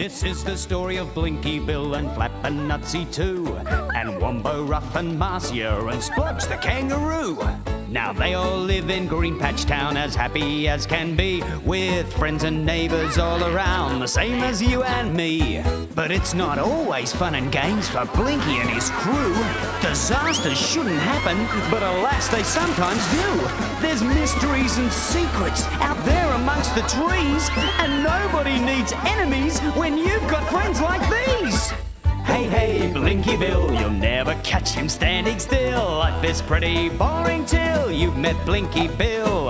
This is the story of Blinky Bill and Flap and Nutsy too, and Wombo, Ruff and Marcia and Splodge the kangaroo. Now they all live in Green Patch Town as happy as can be, with friends and neighbours all around, the same as you and me. But it's not always fun and games for Blinky and his crew. Disasters shouldn't happen, but alas they sometimes do. There's mysteries and secrets out there amongst the trees, and nobody needs enemies when you've got friends like these. Hey, hey, Blinky Bill, you'll never catch him standing still. Life is pretty boring till you've met Blinky Bill.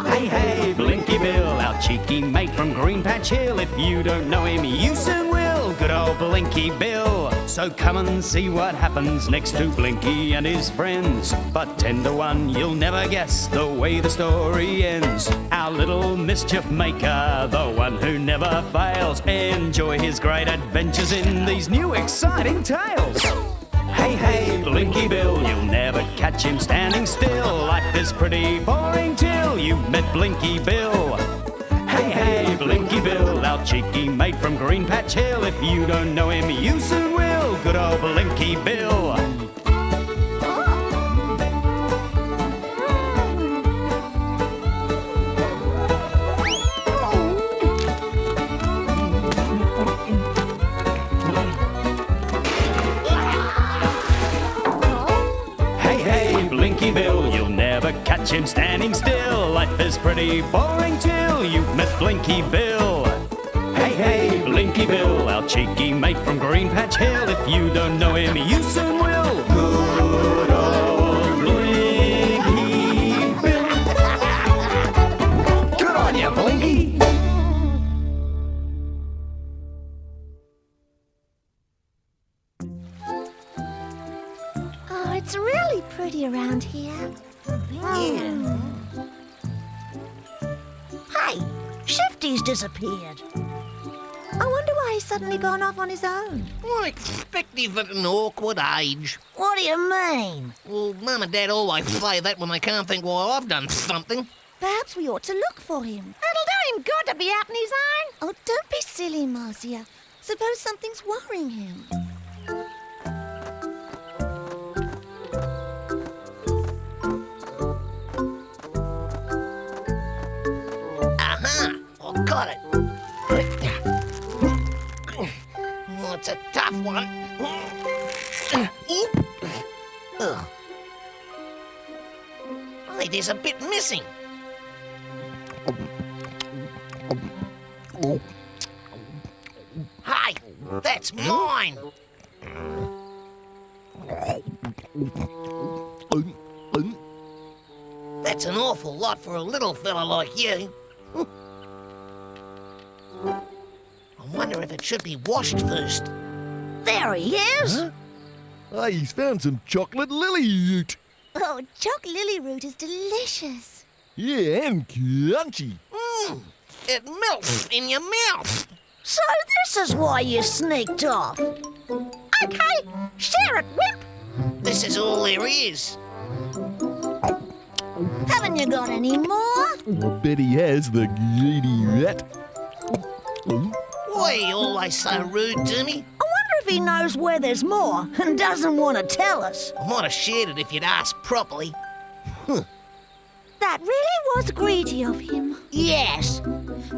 Hey, hey, Blinky Bill, our cheeky mate from Green Patch Hill. If you don't know him, you soon will. Good old Blinky Bill. So come and see what happens next to Blinky and his friends. But 10 to 1, you'll never guess the way the story ends. Our little mischief maker, the one who never fails. Enjoy his great adventures in these new exciting tales. Hey, hey, Blinky Bill, you'll never catch him standing still. Life is pretty boring till you've met Blinky Bill. Hey, hey, Blinky Bill, our cheeky mate from Green Patch Hill. If you don't know him, you soon will. Good old Blinky Bill. Blinky Bill, you'll never catch him standing still. Life is pretty boring till you've met Blinky Bill. Hey, hey, Blinky Bill, our cheeky mate from Green Patch Hill. If you don't know him, you soon will. Good old Blinky Bill. Good on you, Blinky. It's really pretty around here. Yeah. Hey, Shifty's disappeared. I wonder why he's suddenly gone off on his own. I expect he's at an awkward age. What do you mean? Well, Mum and Dad always say that when they can't think why I've done something. Perhaps we ought to look for him. It'll do him good to be out on his own. Oh, don't be silly, Marcia. Suppose something's worrying him. Aha! I got it. Oh, it's a tough one. Hey, there's a bit missing. Hey, that's mine. That's an awful lot for a little fella like you. I wonder if it should be washed first. There he is. Huh? Hey, he's found some chocolate lily root. Oh, choc lily root is delicious. Yeah, and crunchy. It melts in your mouth. So this is why you sneaked off. Okay, share it, Wimp. This is all there is. Haven't you got any more? I bet he has, the greedy rat. Why are you always so rude to me? I wonder if he knows where there's more and doesn't want to tell us. I might have shared it if you'd asked properly. That really was greedy of him. Yes.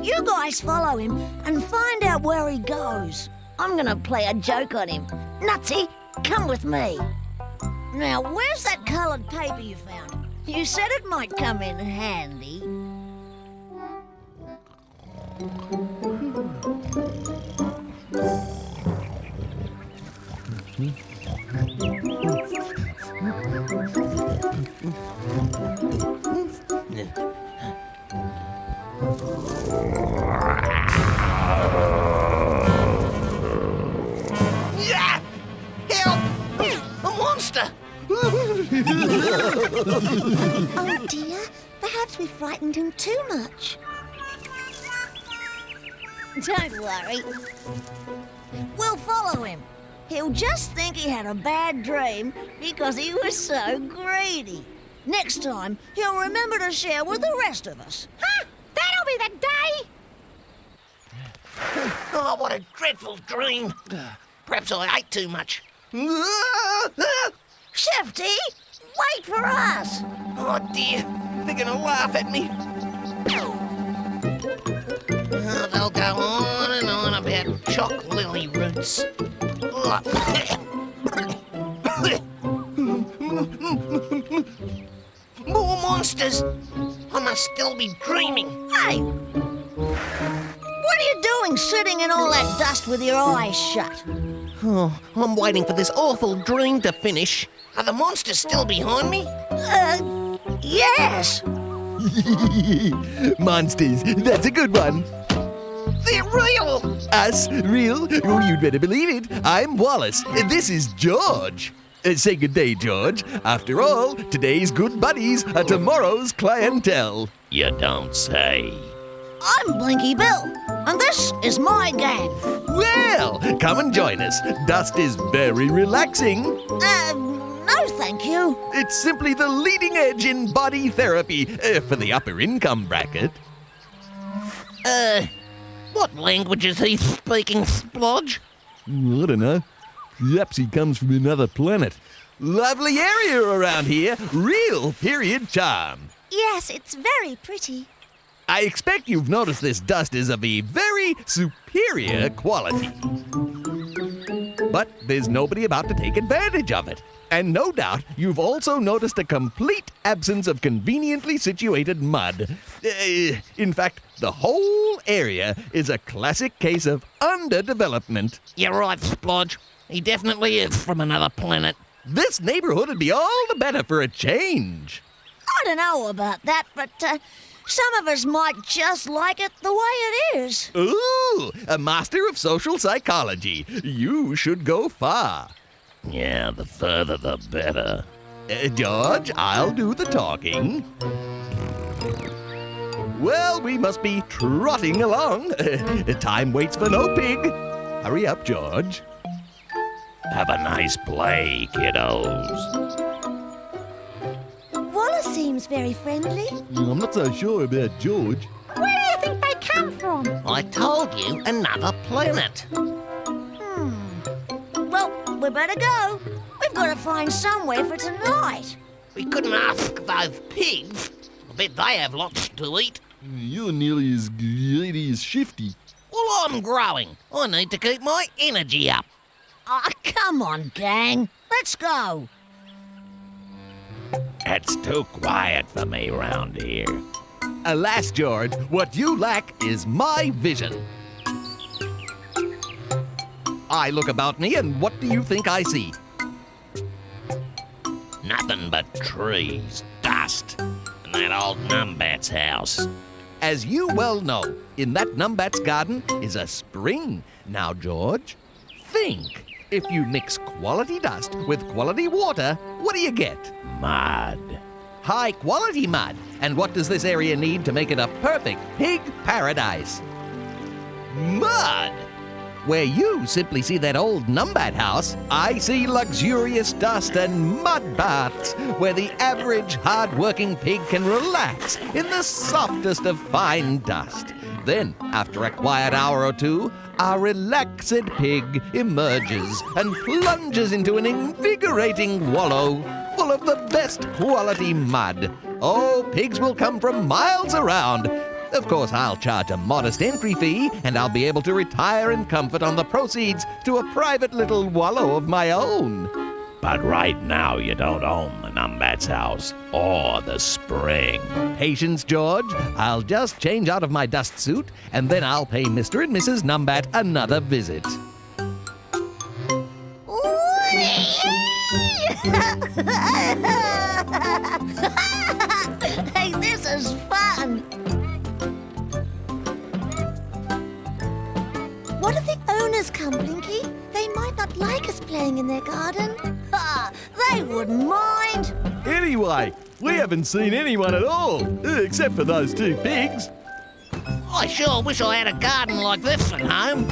You guys follow him and find out where he goes. I'm going to play a joke on him. Nutsy, come with me. Now, where's that coloured paper you found? You said it might come in handy. Yeah! Help! A monster! Oh dear, perhaps we frightened him too much. Don't worry. We'll follow him. He'll just think he had a bad dream because he was so greedy. Next time, he'll remember to share with the rest of us. Huh? That'll be the day. Oh, what a dreadful dream. Perhaps I ate too much. Shifty, wait for us. Oh dear, they're gonna laugh at me. Oh, they'll go on and on about choc lily roots. More monsters! I must still be dreaming. Hey, what are you doing sitting in all that dust with your eyes shut? Oh, I'm waiting for this awful dream to finish. Are the monsters still behind me? Yes. Monsters, that's a good one. They're real! Us? Real? Oh, you'd better believe it. I'm Wallace. This is George. Say good day, George. After all, today's good buddies are tomorrow's clientele. You don't say. I'm Blinky Bill, and this is my gang. Well, come and join us. Dust is very relaxing. No thank you. It's simply the leading edge in body therapy for the upper income bracket. What language is he speaking, Splodge? I don't know. Perhaps he comes from another planet. Lovely area around here. Real period charm. Yes, it's very pretty. I expect you've noticed this dust is of a very superior quality. But there's nobody about to take advantage of it. And no doubt you've also noticed a complete absence of conveniently situated mud. In fact, the whole area is a classic case of underdevelopment. You're right, Splodge. He definitely is from another planet. This neighborhood would be all the better for a change. I don't know about that, but some of us might just like it the way it is. Ooh, a master of social psychology. You should go far. Yeah, the further the better. George, I'll do the talking. Well, we must be trotting along. Time waits for no pig. Hurry up, George. Have a nice play, kiddos. Wallace seems very friendly. I'm not so sure about George. Where do you think they come from? I told you, another planet. Well, we better go. We've got to find somewhere for tonight. We couldn't ask those pigs. I bet they have lots to eat. You're nearly as greedy as Shifty. Well, I'm growing. I need to keep my energy up. Ah, come on, gang. Let's go. It's too quiet for me round here. Alas, George, what you lack is my vision. I look about me, and what do you think I see? Nothing but trees, dust, and that old numbat's house. As you well know, in that numbat's garden is a spring. Now, George, think. If you mix quality dust with quality water, what do you get? Mud. High-quality mud. And what does this area need to make it a perfect pig paradise? Mud! Where you simply see that old numbat house, I see luxurious dust and mud baths, where the average hard-working pig can relax in the softest of fine dust. Then, after a quiet hour or two, our relaxed pig emerges and plunges into an invigorating wallow full of the best quality mud. Oh, pigs will come from miles around. Of course, I'll charge a modest entry fee, and I'll be able to retire in comfort on the proceeds to a private little wallow of my own. But right now you don't own the numbat's house or the spring. Patience, George. I'll just change out of my dust suit, and then I'll pay Mr. and Mrs. Numbat another visit. Hey, this is fun. What if the owners come, Blinky? They might not like us playing in their garden. They wouldn't mind. Anyway, we haven't seen anyone at all, except for those two pigs. I sure wish I had a garden like this at home.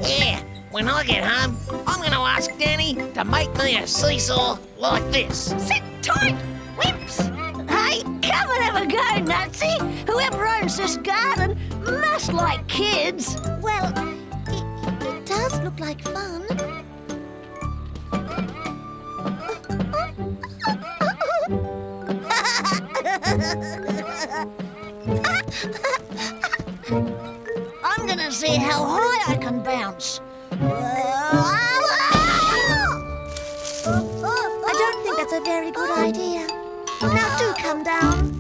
Yeah, when I get home, I'm going to ask Danny to make me a seesaw like this. Sit tight, wimps. Hey, come and have a go, Nutsy. Whoever owns this garden must looks like kids. Well, it does look like fun. I'm gonna see how high I can bounce. I don't think that's a very good idea. Now do come down.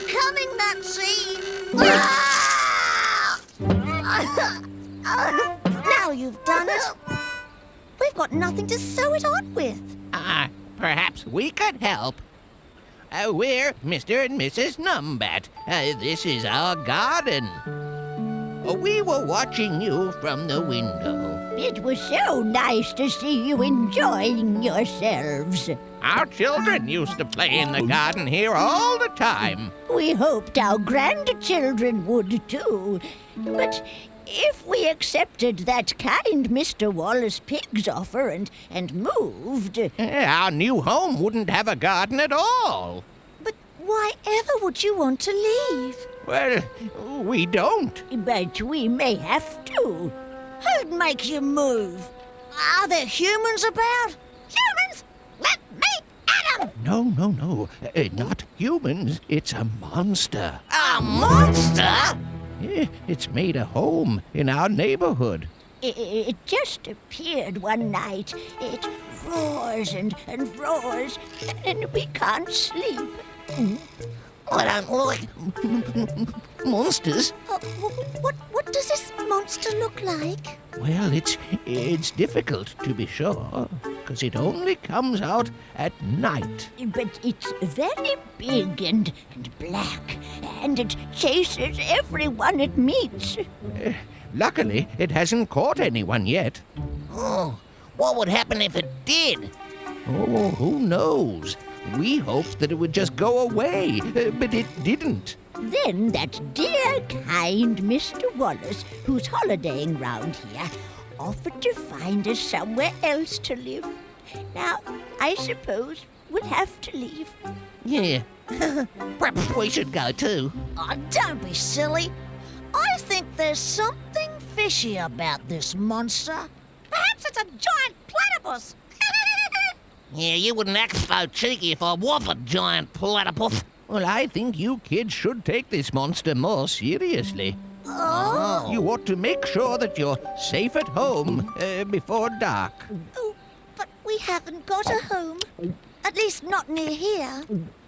Coming, Nancy. Now you've done it. We've got nothing to sew it on with. Perhaps we could help. We're Mr. and Mrs. Numbat. This is our garden. We were watching you from the window. It was so nice to see you enjoying yourselves. Our children used to play in the garden here all the time. We hoped our grandchildren would too. But if we accepted that kind Mr. Wallace Pig's offer and moved... Our new home wouldn't have a garden at all. But why ever would you want to leave? Well, we don't. But we may have to. Who'd make you move? Are there humans about? Humans? Let me at 'em! No. Not humans. It's a monster. A monster? It's made a home in our neighborhood. It just appeared one night. It roars and roars, and we can't sleep. I don't like monsters. What does this monster look like? Well, it's difficult to be sure, because it only comes out at night. But it's very big and black, and it chases everyone it meets. Luckily, it hasn't caught anyone yet. Oh, what would happen if it did? Oh, who knows? We hoped that it would just go away, but it didn't. Then that dear, kind Mr. Wallace, who's holidaying round here, offered to find us somewhere else to live. Now, I suppose we'll have to leave. Yeah. Perhaps we should go too. Oh, don't be silly. I think there's something fishy about this monster. Perhaps it's a giant platypus. Yeah, you wouldn't act so cheeky if I was a giant platypus. Well, I think you kids should take this monster more seriously. Oh? You ought to make sure that you're safe at home before dark. Oh, but we haven't got a home. At least not near here.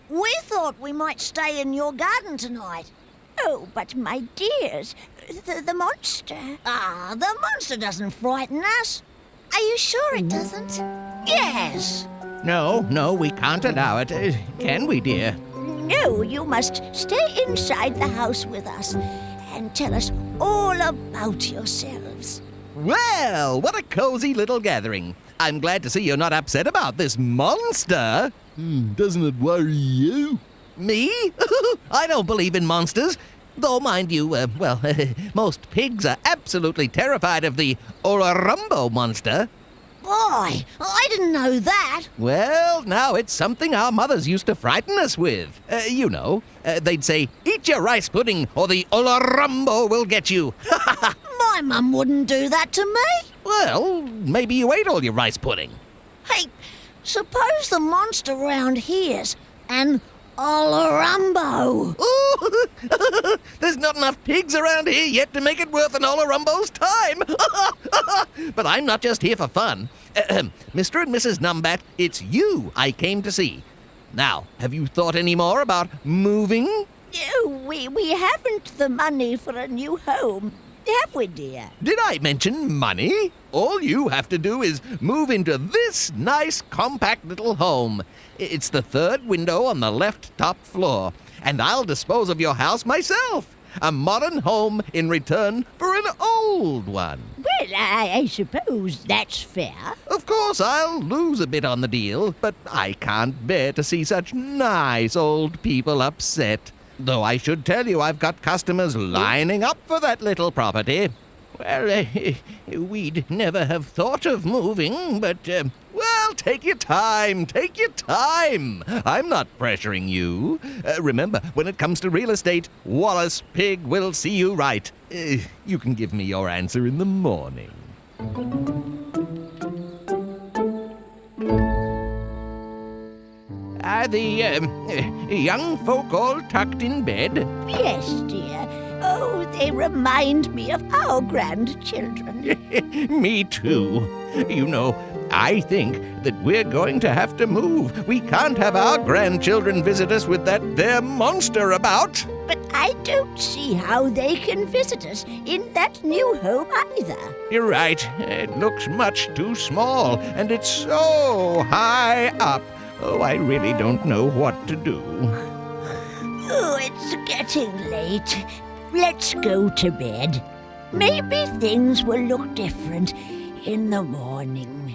We thought we might stay in your garden tonight. Oh, but my dears, the monster. The monster doesn't frighten us. Are you sure it doesn't? Yes. No, we can't allow it. Can we, dear? No, you must stay inside the house with us and tell us all about yourselves. Well, what a cozy little gathering. I'm glad to see you're not upset about this monster. Doesn't it worry you? Me? I don't believe in monsters. Though, mind you, most pigs are absolutely terrified of the Ororumbo monster. Boy, I didn't know that. Well, now it's something our mothers used to frighten us with. They'd say, "Eat your rice pudding or the Ororumbo will get you." My mum wouldn't do that to me. Well, maybe you ate all your rice pudding. Hey, suppose the monster round here's an Olorumbo. Ooh, there's not enough pigs around here yet to make it worth an Olorumbo's time. But I'm not just here for fun. Mr. and Mrs. Numbat, it's you I came to see. Now, have you thought any more about moving? Oh, we haven't the money for a new home, have we, dear? Did I mention money? All you have to do is move into this nice, compact little home. It's the third window on the left top floor, and I'll dispose of your house myself. A modern home in return for an old one. Well, I suppose that's fair. Of course, I'll lose a bit on the deal, but I can't bear to see such nice old people upset. Though I should tell you I've got customers lining up for that little property. Well, we'd never have thought of moving, but, take your time. Take your time. I'm not pressuring you. Remember, when it comes to real estate, Wallace Pig will see you right. You can give me your answer in the morning. Are the young folk all tucked in bed? Yes, dear. Oh, they remind me of our grandchildren. Me too. You know, I think that we're going to have to move. We can't have our grandchildren visit us with that there monster about. But I don't see how they can visit us in that new home either. You're right. It looks much too small, and it's so high up. Oh, I really don't know what to do. Oh, it's getting late. Let's go to bed. Maybe things will look different in the morning.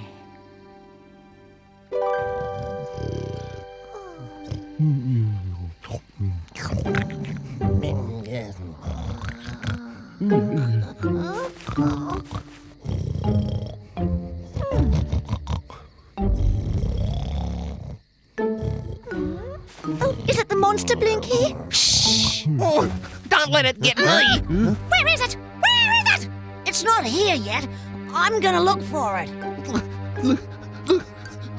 Oh, is it the monster, Blinky? Shh! Oh, don't let it get me. Where is it? Where is it? It's not here yet. I'm gonna look for it.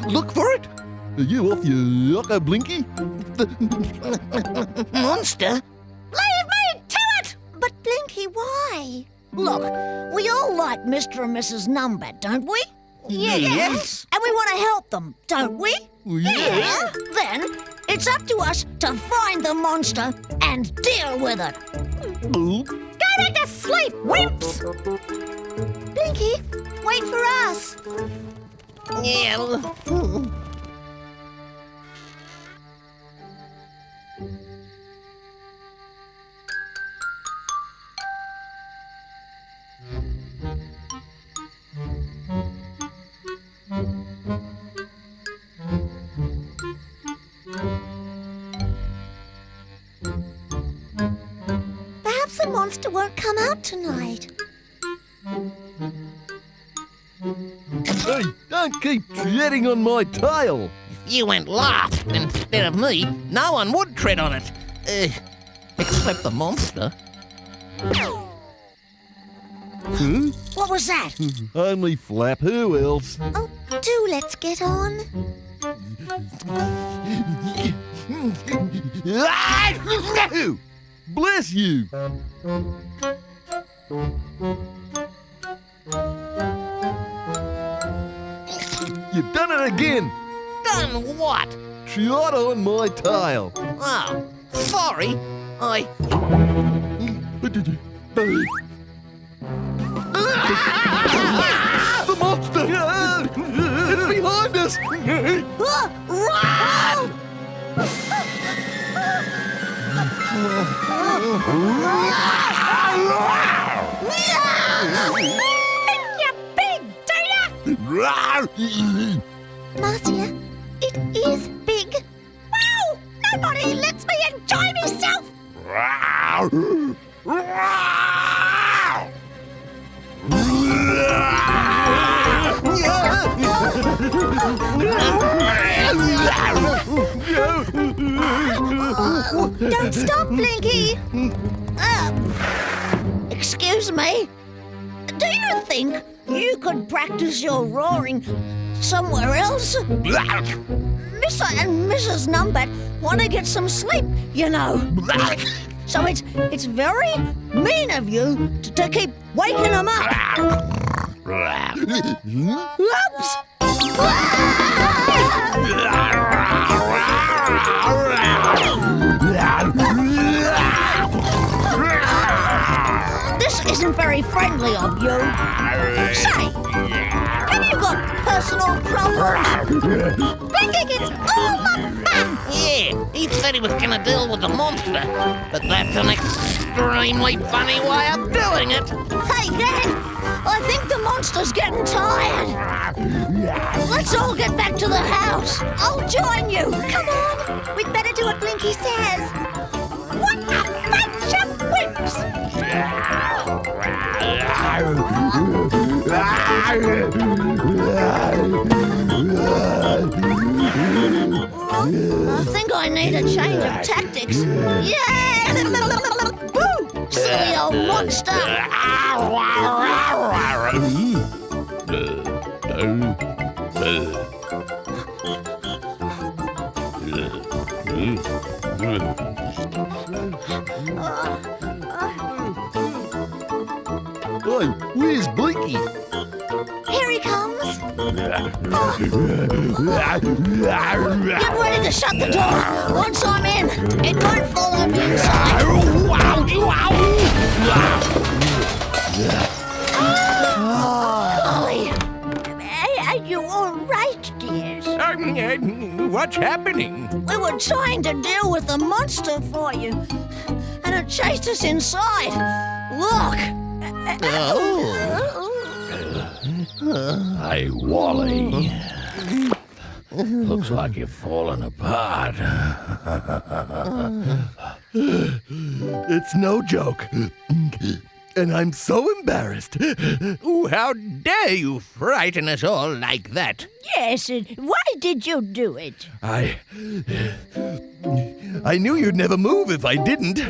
Look for it? Are you off your yucca, Blinky? Monster? Leave me to it! But Blinky, why? Look, we all like Mr. and Mrs. Numbat, don't we? Yes. And we want to help them, don't we? Yeah. Then it's up to us to find the monster and deal with it. Oh, Go back to sleep, wimps! Blinky, wait for us. Yeah. Perhaps the monster won't come out tonight. hey, don't keep treading on my tail. If you went last instead of me, no one would tread on it. Except the monster. Huh? What was that? Only Flap. Who else? Oh, do let's get on. No! Bless you. You've done it again. Done what? Trod on my tail. Oh, sorry. The monster! It's behind us! Run! Think you're big, do ya? Marcia, it is big. Wow! Nobody lets me enjoy myself! Don't stop, Blinky. Excuse me. Do you think you could practice your roaring somewhere else? Mr. and Mrs. Numbat want to get some sleep, you know. So it's very mean of you to keep waking them up. Oops! This isn't very friendly of you. Say, have you got personal problems? Blinky gets all the fun! Yeah, he said he was gonna deal with the monster, but that's an extremely funny way of doing it. Hey, Gang, I think the monster's getting tired. Let's all get back to the house. I'll join you. Come on. We'd better do what Blinky says. What a bunch of wimps! I think I need a change of tactics. Yeah! Boo! Silly old monster! Hey, where's Blinky? Here he comes! Get ready to shut the door! Once I'm in, it won't follow me inside! Golly! Are you all right, dears? What's happening? We were trying to deal with the monster for you, and it chased us inside. Look! Hey, Wally. Looks like you've fallen apart. It's no joke. And I'm so embarrassed. Ooh, how dare you frighten us all like that? Yes, and why did you do it? I knew you'd never move if I didn't.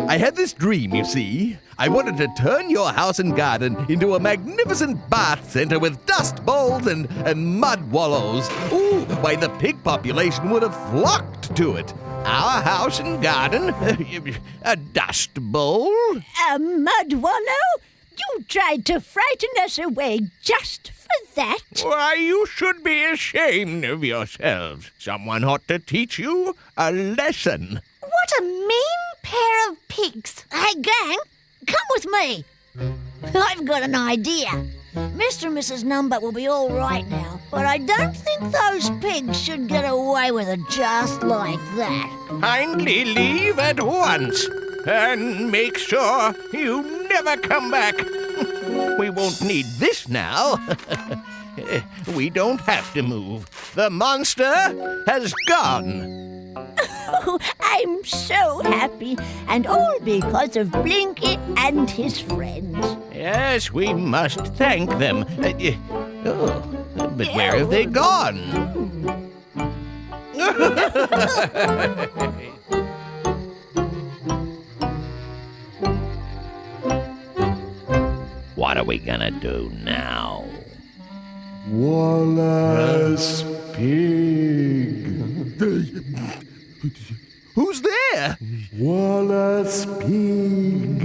I had this dream, you see. I wanted to turn your house and garden into a magnificent bath center with dust bowls and mud wallows. Ooh, why the pig population would have flocked to it. Our house and garden? A dust bowl? A mud wallow? You tried to frighten us away just for that? Why, you should be ashamed of yourselves. Someone ought to teach you a lesson. What a mean pair of pigs. Hey, gang, come with me. I've got an idea. Mr. and Mrs. Numbat will be all right now, but I don't think those pigs should get away with it just like that. Kindly leave at once and make sure you never come back. We won't need this now. We don't have to move. The monster has gone. Oh, I'm so happy, and all because of Blinky and his friends. Yes, we must thank them. But where have they gone? What are we gonna do now? Wallace Pig. Who's there? Wallace Pig,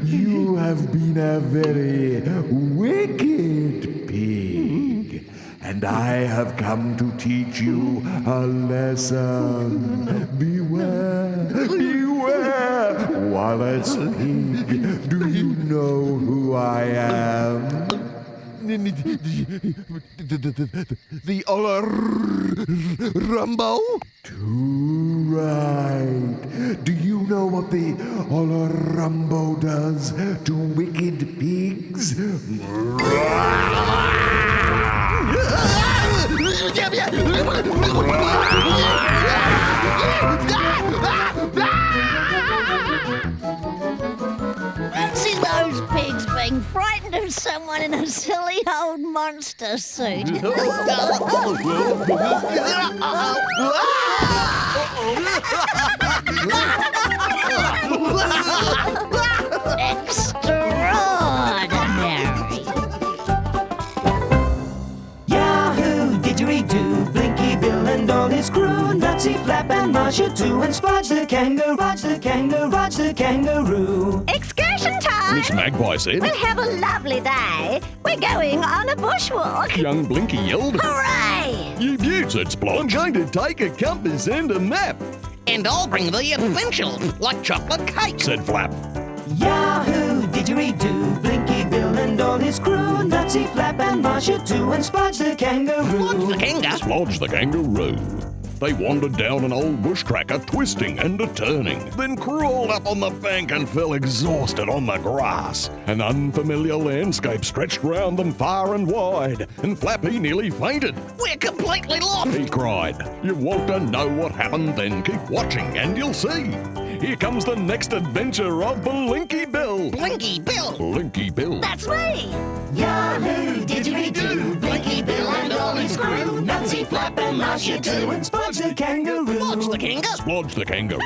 you have been a very wicked pig, and I have come to teach you a lesson. Beware, beware, Wallace Pig, do you know who I am? The Rumbo? Too right. Do you know what the Rumbo does to wicked pigs? Fancy those pigs being frightened of someone in a silly old monster suit. Extraordinary. Yahoo! Didgeridoo, Blinky Bill and all his crew, Nutsy, Flap and Marcia too, and Splodge the kangaroo, Rog the kangaroo, Rog the kangaroo. Excursion time! Miss Magpie said. We'll have a lovely day. We're going on a bushwalk. Young Blinky yelled. Hooray! You said Splodge. I'm going to take a compass and a map. And I'll bring the essentials, like chocolate cake. Said Flap. Yahoo! Didgeridoo, Blinky Bill and all his crew, Nutsy, Flap and Marcia too, and Splodge the kangaroo. What's the kangaroo? Splodge the kangaroo. They wandered down an old bush tracker, twisting and a-turning, then crawled up on the bank and fell exhausted on the grass. An unfamiliar landscape stretched round them far and wide, and Flappy nearly fainted. We're completely lost. He cried. You want to know what happened? Then keep watching and you'll see. Here comes the next adventure of Blinky Bill. Blinky Bill. Blinky Bill. That's me! Yahoo! kangaroo. Nutsy, Flap, and Marcia too, and Splodge the kangaroo. Splodge the kangaroo. Splodge the kangaroo.